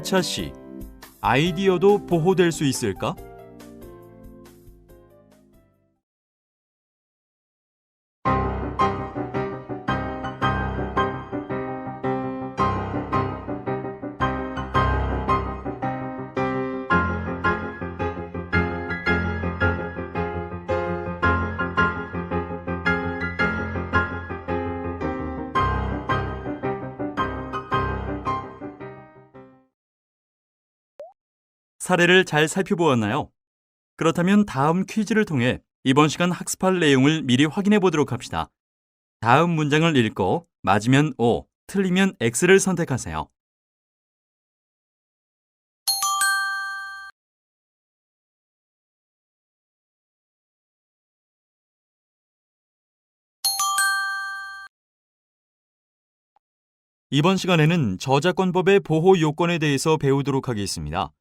원문자 시, 아이디어도 보호될 수 있을까? 사례를 잘 살펴보았나요? 그렇다면 다음 퀴즈를 통해 이번 시간 학습할 내용을 미리 확인해 보도록 합시다. 다음 문장을 읽고 맞으면 O, 틀리면 X를 선택하세요. 이번 시간에는 저작권법의 보호 요건에 대해서 배우도록 하겠습니다.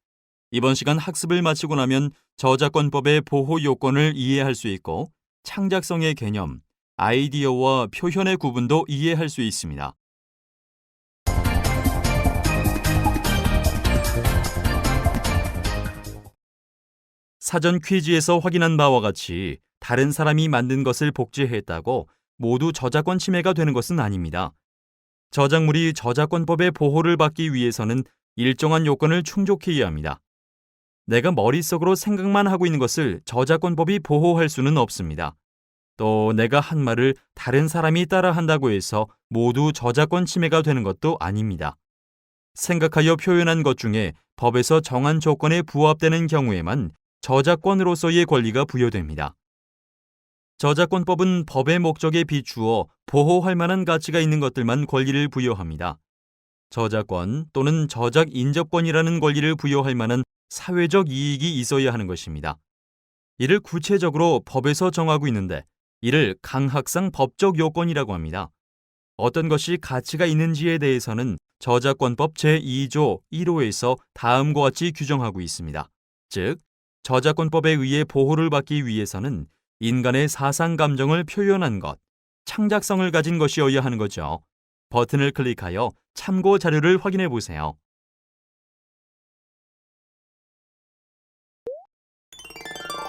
이번 시간 학습을 마치고 나면 저작권법의 보호 요건을 이해할 수 있고 창작성의 개념, 아이디어와 표현의 구분도 이해할 수 있습니다. 사전 퀴즈에서 확인한 바와 같이 다른 사람이 만든 것을 복제했다고 모두 저작권 침해가 되는 것은 아닙니다. 저작물이 저작권법의 보호를 받기 위해서는 일정한 요건을 충족해야 합니다. 내가 머릿속으로 생각만 하고 있는 것을 저작권법이 보호할 수는 없습니다. 또 내가 한 말을 다른 사람이 따라한다고 해서 모두 저작권 침해가 되는 것도 아닙니다. 생각하여 표현한 것 중에 법에서 정한 조건에 부합되는 경우에만 저작권으로서의 권리가 부여됩니다. 저작권법은 법의 목적에 비추어 보호할 만한 가치가 있는 것들만 권리를 부여합니다. 저작권 또는 저작 인접권이라는 권리를 부여할 만한 사회적 이익이 있어야 하는 것입니다. 이를 구체적으로 법에서 정하고 있는데 이를 강학상 법적 요건이라고 합니다. 어떤 것이 가치가 있는지에 대해서는 저작권법 제2조 1호에서 다음과 같이 규정하고 있습니다. 즉, 저작권법에 의해 보호를 받기 위해서는 인간의 사상 감정을 표현한 것, 창작성을 가진 것이어야 하는 거죠. 버튼을 클릭하여 참고 자료를 확인해 보세요.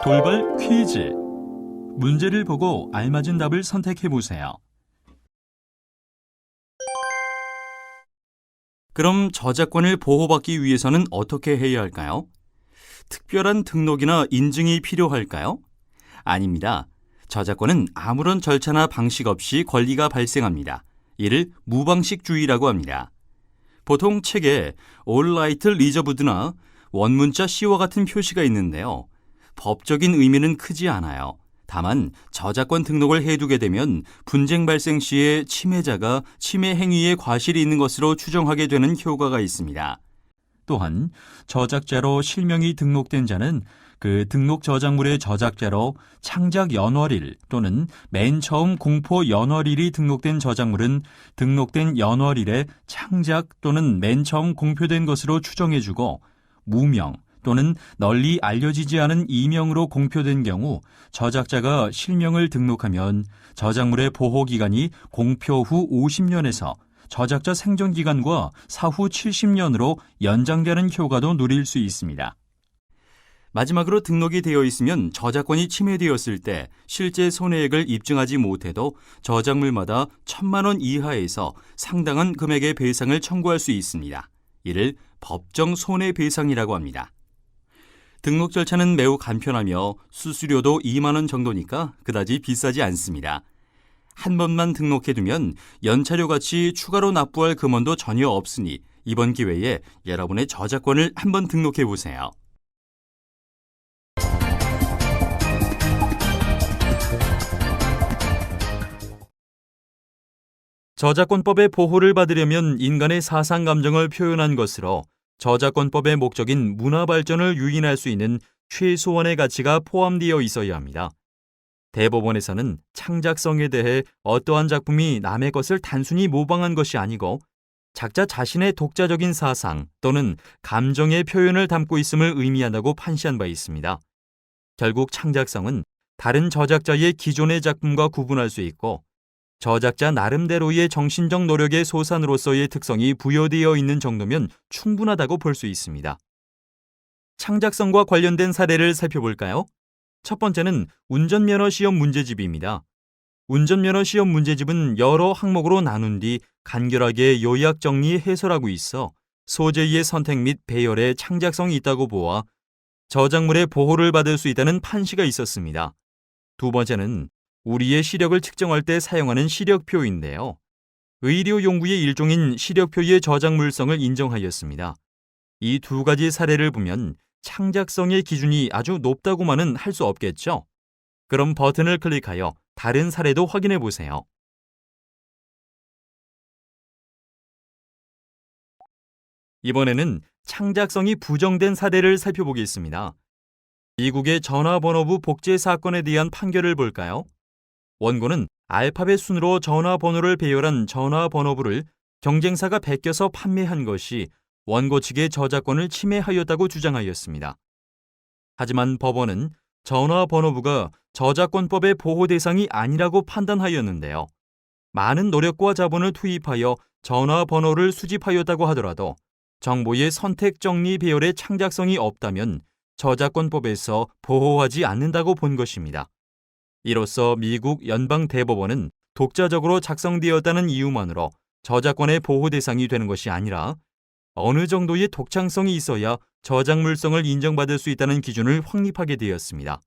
돌발 퀴즈. 문제를 보고 알맞은 답을 선택해 보세요. 그럼 저작권을 보호받기 위해서는 어떻게 해야 할까요? 특별한 등록이나 인증이 필요할까요? 아닙니다. 저작권은 아무런 절차나 방식 없이 권리가 발생합니다. 이를 무방식주의라고 합니다. 보통 책에 All Right Reserved나 원문자 C와 같은 표시가 있는데요. 법적인 의미는 크지 않아요. 다만 저작권 등록을 해두게 되면 분쟁 발생 시에 침해자가 침해 행위에 과실이 있는 것으로 추정하게 되는 효과가 있습니다. 또한 저작자로 실명이 등록된 자는 그 등록 저작물의 저작자로 창작 연월일 또는 맨 처음 공포 연월일이 등록된 저작물은 등록된 연월일에 창작 또는 맨 처음 공표된 것으로 추정해주고 무명 또는 널리 알려지지 않은 이명으로 공표된 경우 저작자가 실명을 등록하면 저작물의 보호기간이 공표 후 50년에서 저작자 생존기간과 사후 70년으로 연장되는 효과도 누릴 수 있습니다. 마지막으로 등록이 되어 있으면 저작권이 침해되었을 때 실제 손해액을 입증하지 못해도 저작물마다 1,000만 원 이하에서 상당한 금액의 배상을 청구할 수 있습니다. 이를 법정 손해배상이라고 합니다. 등록 절차는 매우 간편하며 수수료도 2만 원 정도니까 그다지 비싸지 않습니다. 한 번만 등록해두면 연차료 같이 추가로 납부할 금원도 전혀 없으니 이번 기회에 여러분의 저작권을 한번 등록해보세요. 저작권법의 보호를 받으려면 인간의 사상 감정을 표현한 것으로 저작권법의 목적인 문화 발전을 유인할 수 있는 최소한의 가치가 포함되어 있어야 합니다. 대법원에서는 창작성에 대해 어떠한 작품이 남의 것을 단순히 모방한 것이 아니고 작자 자신의 독자적인 사상 또는 감정의 표현을 담고 있음을 의미한다고 판시한 바 있습니다. 결국 창작성은 다른 저작자의 기존의 작품과 구분할 수 있고 저작자 나름대로의 정신적 노력의 소산으로서의 특성이 부여되어 있는 정도면 충분하다고 볼 수 있습니다. 창작성과 관련된 사례를 살펴볼까요? 첫 번째는 운전면허 시험 문제집입니다. 운전면허 시험 문제집은 여러 항목으로 나눈 뒤 간결하게 요약 정리 해설하고 있어 소재의 선택 및 배열에 창작성이 있다고 보아 저작물의 보호를 받을 수 있다는 판시가 있었습니다. 두 번째는 우리의 시력을 측정할 때 사용하는 시력표인데요. 의료 연구의 일종인 시력표의 저작물성을 인정하였습니다. 이 두 가지 사례를 보면 창작성의 기준이 아주 높다고만은 할 수 없겠죠? 그럼 버튼을 클릭하여 다른 사례도 확인해 보세요. 이번에는 창작성이 부정된 사례를 살펴보겠습니다. 미국의 전화번호부 복제 사건에 대한 판결을 볼까요? 원고는 알파벳 순으로 전화번호를 배열한 전화번호부를 경쟁사가 베껴서 판매한 것이 원고 측의 저작권을 침해하였다고 주장하였습니다. 하지만 법원은 전화번호부가 저작권법의 보호 대상이 아니라고 판단하였는데요. 많은 노력과 자본을 투입하여 전화번호를 수집하였다고 하더라도 정보의 선택 정리 배열의 창작성이 없다면 저작권법에서 보호하지 않는다고 본 것입니다. 이로써 미국 연방대법원은 독자적으로 작성되었다는 이유만으로 저작권의 보호 대상이 되는 것이 아니라 어느 정도의 독창성이 있어야 저작물성을 인정받을 수 있다는 기준을 확립하게 되었습니다.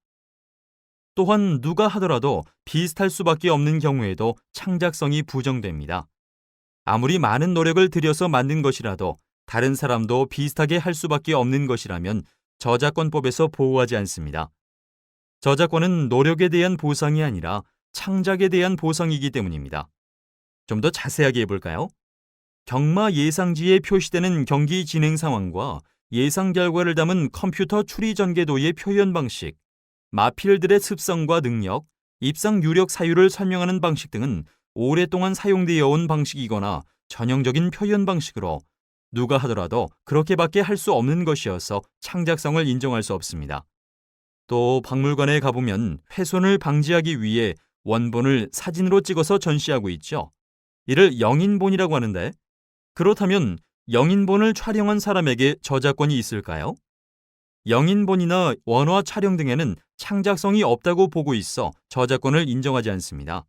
또한 누가 하더라도 비슷할 수밖에 없는 경우에도 창작성이 부정됩니다. 아무리 많은 노력을 들여서 만든 것이라도 다른 사람도 비슷하게 할 수밖에 없는 것이라면 저작권법에서 보호하지 않습니다. 저작권은 노력에 대한 보상이 아니라 창작에 대한 보상이기 때문입니다. 좀 더 자세하게 해볼까요? 경마 예상지에 표시되는 경기 진행 상황과 예상 결과를 담은 컴퓨터 추리 전개도의 표현 방식, 마필들의 습성과 능력, 입상 유력 사유를 설명하는 방식 등은 오랫동안 사용되어 온 방식이거나 전형적인 표현 방식으로 누가 하더라도 그렇게밖에 할 수 없는 것이어서 창작성을 인정할 수 없습니다. 또 박물관에 가보면 훼손을 방지하기 위해 원본을 사진으로 찍어서 전시하고 있죠. 이를 영인본이라고 하는데 그렇다면 영인본을 촬영한 사람에게 저작권이 있을까요? 영인본이나 원화 촬영 등에는 창작성이 없다고 보고 있어 저작권을 인정하지 않습니다.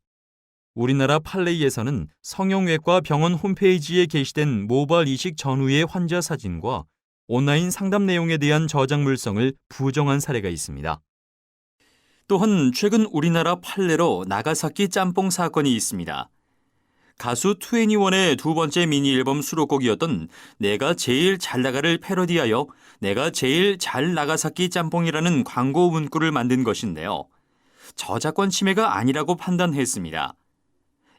우리나라 판례에서는 성형외과 병원 홈페이지에 게시된 모발 이식 전후의 환자 사진과 온라인 상담 내용에 대한 저작물성을 부정한 사례가 있습니다. 또한 최근 우리나라 판례로 나가사키 짬뽕 사건이 있습니다. 가수 2NE1의 두 번째 미니 앨범 수록곡이었던 내가 제일 잘 나가를 패러디하여 내가 제일 잘 나가사키 짬뽕이라는 광고 문구를 만든 것인데요. 저작권 침해가 아니라고 판단했습니다.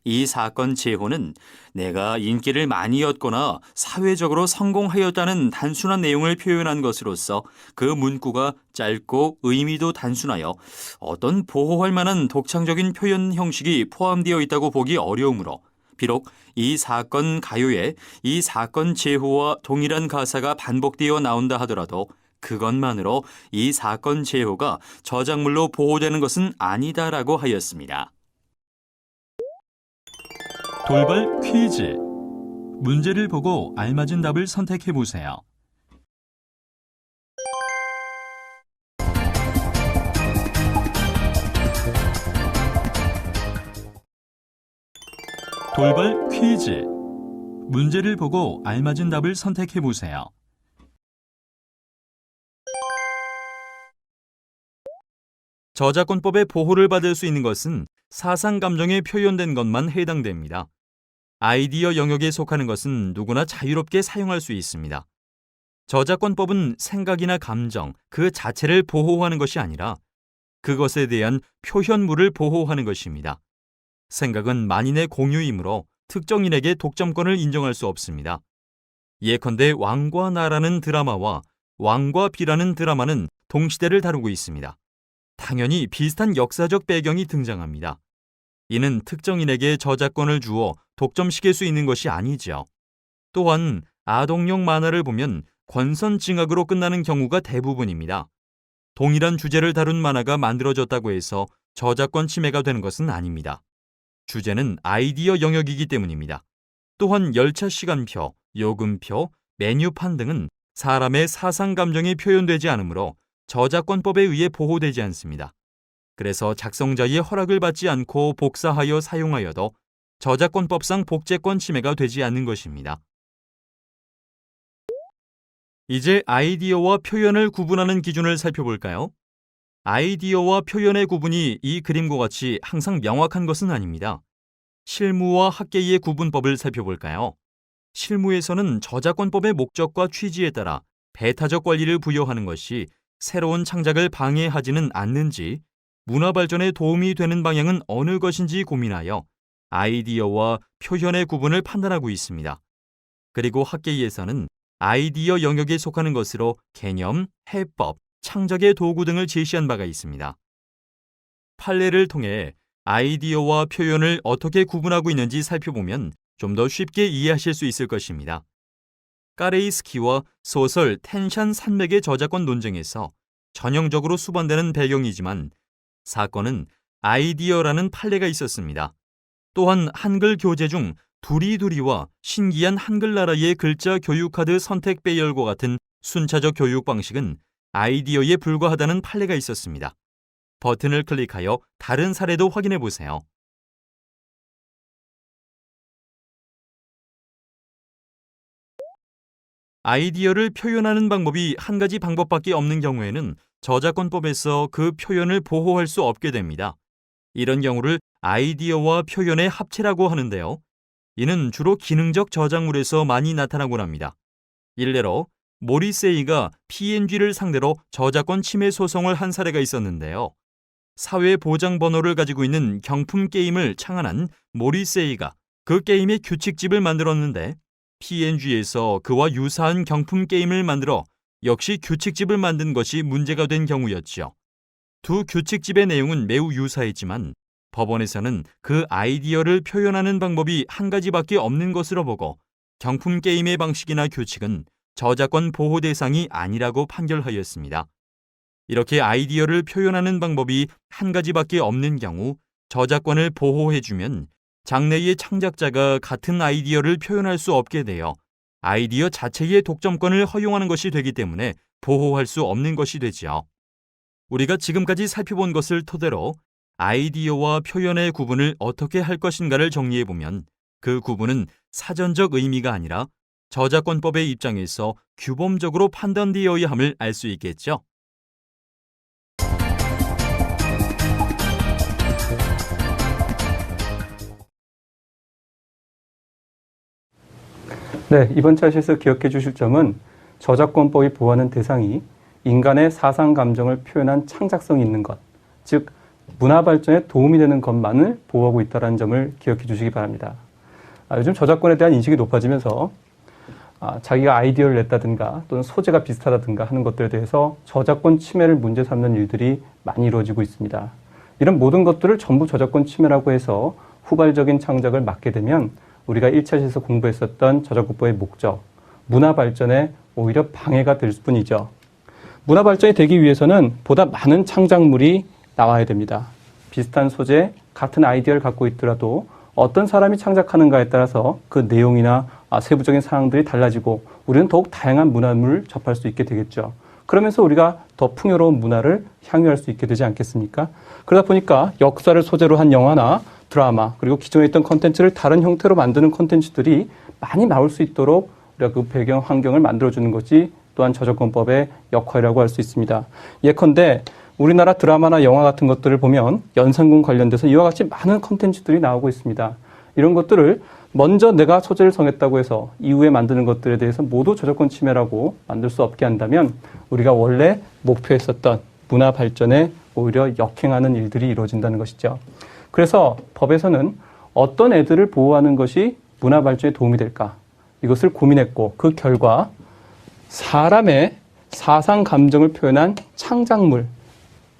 이 사건 제호는 내가 인기를 많이 얻거나 사회적으로 성공하였다는 단순한 내용을 표현한 것으로서 그 문구가 짧고 의미도 단순하여 어떤 보호할 만한 독창적인 표현 형식이 포함되어 있다고 보기 어려우므로 비록 이 사건 가요에 이 사건 제호와 동일한 가사가 반복되어 나온다 하더라도 그것만으로 이 사건 제호가 저작물로 보호되는 것은 아니다라고 하였습니다. 돌발 퀴즈. 문제를 보고 알맞은 답을 선택해 보세요. 돌발 퀴즈. 문제를 보고 알맞은 답을 선택해 보세요. 저작권법의 보호를 받을 수 있는 것은 사상 감정에 표현된 것만 해당됩니다. 아이디어 영역에 속하는 것은 누구나 자유롭게 사용할 수 있습니다. 저작권법은 생각이나 감정, 그 자체를 보호하는 것이 아니라 그것에 대한 표현물을 보호하는 것입니다. 생각은 만인의 공유이므로 특정인에게 독점권을 인정할 수 없습니다. 예컨대 왕과 나라는 드라마와 왕과 비라는 드라마는 동시대를 다루고 있습니다. 당연히 비슷한 역사적 배경이 등장합니다. 이는 특정인에게 저작권을 주어 독점시킬 수 있는 것이 아니죠. 또한 아동용 만화를 보면 권선징악으로 끝나는 경우가 대부분입니다. 동일한 주제를 다룬 만화가 만들어졌다고 해서 저작권 침해가 되는 것은 아닙니다. 주제는 아이디어 영역이기 때문입니다. 또한 열차 시간표, 요금표, 메뉴판 등은 사람의 사상 감정이 표현되지 않으므로 저작권법에 의해 보호되지 않습니다. 그래서 작성자의 허락을 받지 않고 복사하여 사용하여도 저작권법상 복제권 침해가 되지 않는 것입니다. 이제 아이디어와 표현을 구분하는 기준을 살펴볼까요? 아이디어와 표현의 구분이 이 그림과 같이 항상 명확한 것은 아닙니다. 실무와 학계의 구분법을 살펴볼까요? 실무에서는 저작권법의 목적과 취지에 따라 배타적 권리를 부여하는 것이 새로운 창작을 방해하지는 않는지, 문화 발전에 도움이 되는 방향은 어느 것인지 고민하여 아이디어와 표현의 구분을 판단하고 있습니다. 그리고 학계에서는 아이디어 영역에 속하는 것으로 개념, 해법, 창작의 도구 등을 제시한 바가 있습니다. 판례를 통해 아이디어와 표현을 어떻게 구분하고 있는지 살펴보면 좀 더 쉽게 이해하실 수 있을 것입니다. 까레이스키와 소설 텐샨 산맥의 저작권 논쟁에서 전형적으로 수반되는 배경이지만 사건은 아이디어라는 판례가 있었습니다. 또한 한글 교재 중 두리두리와 신기한 한글나라의 글자 교육카드 선택 배열과 같은 순차적 교육 방식은 아이디어에 불과하다는 판례가 있었습니다. 버튼을 클릭하여 다른 사례도 확인해 보세요. 아이디어를 표현하는 방법이 한 가지 방법밖에 없는 경우에는 저작권법에서 그 표현을 보호할 수 없게 됩니다. 이런 경우를 아이디어와 표현의 합체라고 하는데요. 이는 주로 기능적 저작물에서 많이 나타나곤 합니다. 일례로 모리세이가 P&G를 상대로 저작권 침해 소송을 한 사례가 있었는데요. 사회보장번호를 가지고 있는 경품 게임을 창안한 모리세이가 그 게임의 규칙집을 만들었는데 P&G에서 그와 유사한 경품 게임을 만들어 역시 규칙집을 만든 것이 문제가 된 경우였지요. 두 규칙집의 내용은 매우 유사했지만 법원에서는 그 아이디어를 표현하는 방법이 한 가지밖에 없는 것으로 보고 경품 게임의 방식이나 규칙은 저작권 보호 대상이 아니라고 판결하였습니다. 이렇게 아이디어를 표현하는 방법이 한 가지밖에 없는 경우 저작권을 보호해주면 장래의 창작자가 같은 아이디어를 표현할 수 없게 되어 아이디어 자체의 독점권을 허용하는 것이 되기 때문에 보호할 수 없는 것이 되지요. 우리가 지금까지 살펴본 것을 토대로 아이디어와 표현의 구분을 어떻게 할 것인가를 정리해보면 그 구분은 사전적 의미가 아니라 저작권법의 입장에서 규범적으로 판단되어야 함을 알 수 있겠죠. 네, 이번 차시에서 기억해 주실 점은 저작권법이 보호하는 대상이 인간의 사상 감정을 표현한 창작성이 있는 것, 즉 문화 발전에 도움이 되는 것만을 보호하고 있다는 점을 기억해 주시기 바랍니다. 요즘 저작권에 대한 인식이 높아지면서 자기가 아이디어를 냈다든가 또는 소재가 비슷하다든가 하는 것들에 대해서 저작권 침해를 문제 삼는 일들이 많이 이루어지고 있습니다. 이런 모든 것들을 전부 저작권 침해라고 해서 후발적인 창작을 막게 되면 우리가 1차시에서 공부했었던 저작권법의 목적, 문화 발전에 오히려 방해가 될 뿐이죠. 문화 발전이 되기 위해서는 보다 많은 창작물이 나와야 됩니다. 비슷한 소재, 같은 아이디어를 갖고 있더라도 어떤 사람이 창작하는가에 따라서 그 내용이나 세부적인 사항들이 달라지고 우리는 더욱 다양한 문화를 접할 수 있게 되겠죠. 그러면서 우리가 더 풍요로운 문화를 향유할 수 있게 되지 않겠습니까? 그러다 보니까 역사를 소재로 한 영화나 드라마, 그리고 기존에 있던 콘텐츠를 다른 형태로 만드는 콘텐츠들이 많이 나올 수 있도록 우리가 그 배경 환경을 만들어주는 것이 또한 저작권법의 역할이라고 할 수 있습니다. 예컨대 우리나라 드라마나 영화 같은 것들을 보면 연상군 관련돼서 이와 같이 많은 콘텐츠들이 나오고 있습니다. 이런 것들을 먼저 내가 소재를 정했다고 해서 이후에 만드는 것들에 대해서 모두 저작권 침해라고 만들 수 없게 한다면 우리가 원래 목표했었던 문화 발전에 오히려 역행하는 일들이 이루어진다는 것이죠. 그래서 법에서는 어떤 애들을 보호하는 것이 문화 발전에 도움이 될까? 이것을 고민했고 그 결과 사람의 사상 감정을 표현한 창작물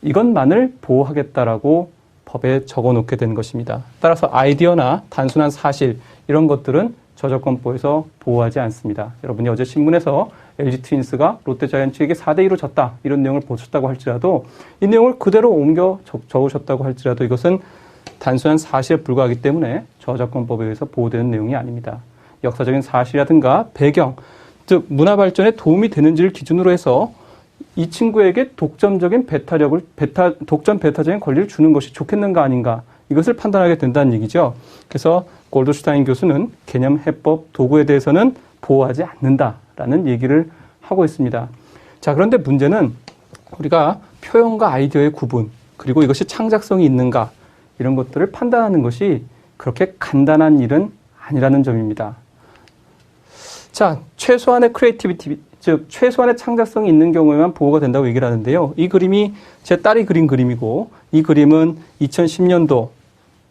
이것만을 보호하겠다라고 법에 적어놓게 된 것입니다. 따라서 아이디어나 단순한 사실 이런 것들은 저작권법에서 보호하지 않습니다. 여러분이 어제 신문에서 LG 트윈스가 롯데자이언츠에게 4대2로 졌다 이런 내용을 보셨다고 할지라도 이 내용을 그대로 옮겨 적으셨다고 할지라도 이것은 단순한 사실에 불과하기 때문에 저작권법에 의해서 보호되는 내용이 아닙니다. 역사적인 사실이라든가 배경, 즉 문화 발전에 도움이 되는지를 기준으로 해서 이 친구에게 독점 배타적인 권리를 주는 것이 좋겠는가 아닌가, 이것을 판단하게 된다는 얘기죠. 그래서 골드슈타인 교수는 개념, 해법, 도구에 대해서는 보호하지 않는다라는 얘기를 하고 있습니다. 자, 그런데 문제는 우리가 표현과 아이디어의 구분, 그리고 이것이 창작성이 있는가, 이런 것들을 판단하는 것이 그렇게 간단한 일은 아니라는 점입니다. 자, 최소한의 크리에이티비티, 즉 최소한의 창작성이 있는 경우에만 보호가 된다고 얘기를 하는데요. 이 그림이 제 딸이 그린 그림이고, 이 그림은 2010년도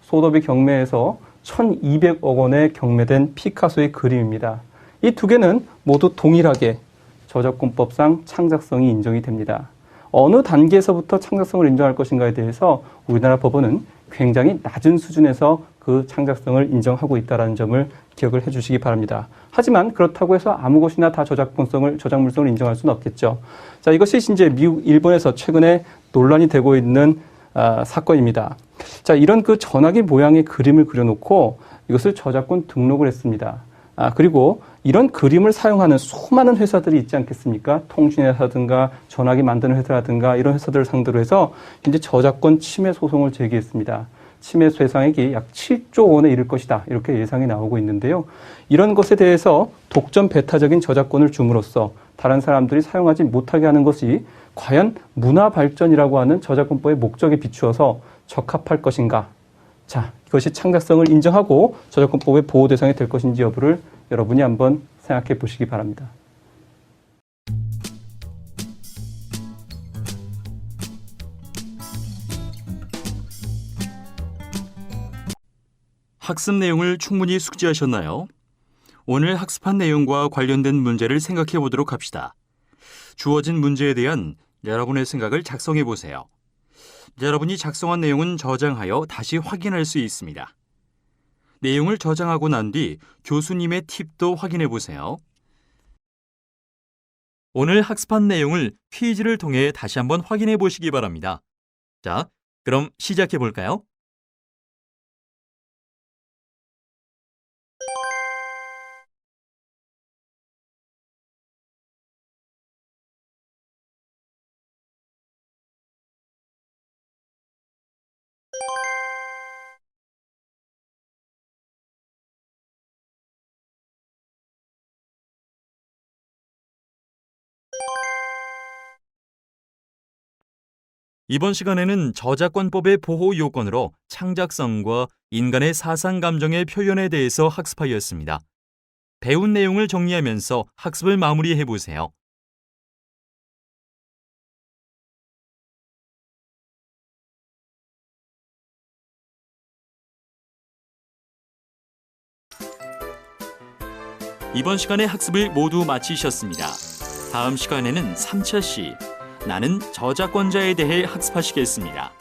소더비 경매에서 1,200억 원에 경매된 피카소의 그림입니다. 이 두 개는 모두 동일하게 저작권법상 창작성이 인정이 됩니다. 어느 단계에서부터 창작성을 인정할 것인가에 대해서 우리나라 법원은 굉장히 낮은 수준에서 그 창작성을 인정하고 있다는 점을 기억을 해주시기 바랍니다. 하지만 그렇다고 해서 아무 것이나 다 저작물성을 인정할 수는 없겠죠. 자, 이것이 이제 미국, 일본에서 최근에 논란이 되고 있는 사건입니다. 자, 이런 그 전화기 모양의 그림을 그려놓고 이것을 저작권 등록을 했습니다. 그리고 이런 그림을 사용하는 수많은 회사들이 있지 않겠습니까? 통신회사든가 전화기 만드는 회사라든가 이런 회사들을 상대로 해서 이제 저작권 침해 소송을 제기했습니다. 침해 손해액이 약 7조 원에 이를 것이다, 이렇게 예상이 나오고 있는데요. 이런 것에 대해서 독점 배타적인 저작권을 줌으로써 다른 사람들이 사용하지 못하게 하는 것이 과연 문화 발전이라고 하는 저작권법의 목적에 비추어서 적합할 것인가? 자, 이것이 창작성을 인정하고 저작권법의 보호 대상이 될 것인지 여부를 여러분이 한번 생각해 보시기 바랍니다. 학습 내용을 충분히 숙지하셨나요? 오늘 학습한 내용과 관련된 문제를 생각해 보도록 합시다. 주어진 문제에 대한 여러분의 생각을 작성해 보세요. 여러분이 작성한 내용은 저장하여 다시 확인할 수 있습니다. 내용을 저장하고 난 뒤 교수님의 팁도 확인해 보세요. 오늘 학습한 내용을 퀴즈를 통해 다시 한번 확인해 보시기 바랍니다. 자, 그럼 시작해 볼까요? 이번 시간에는 저작권법의 보호 요건으로 창작성과 인간의 사상 감정의 표현에 대해서 학습하였습니다. 배운 내용을 정리하면서 학습을 마무리해 보세요. 이번 시간의 학습을 모두 마치셨습니다. 다음 시간에는 3차 시 나는 저작권자에 대해 학습하시겠습니다.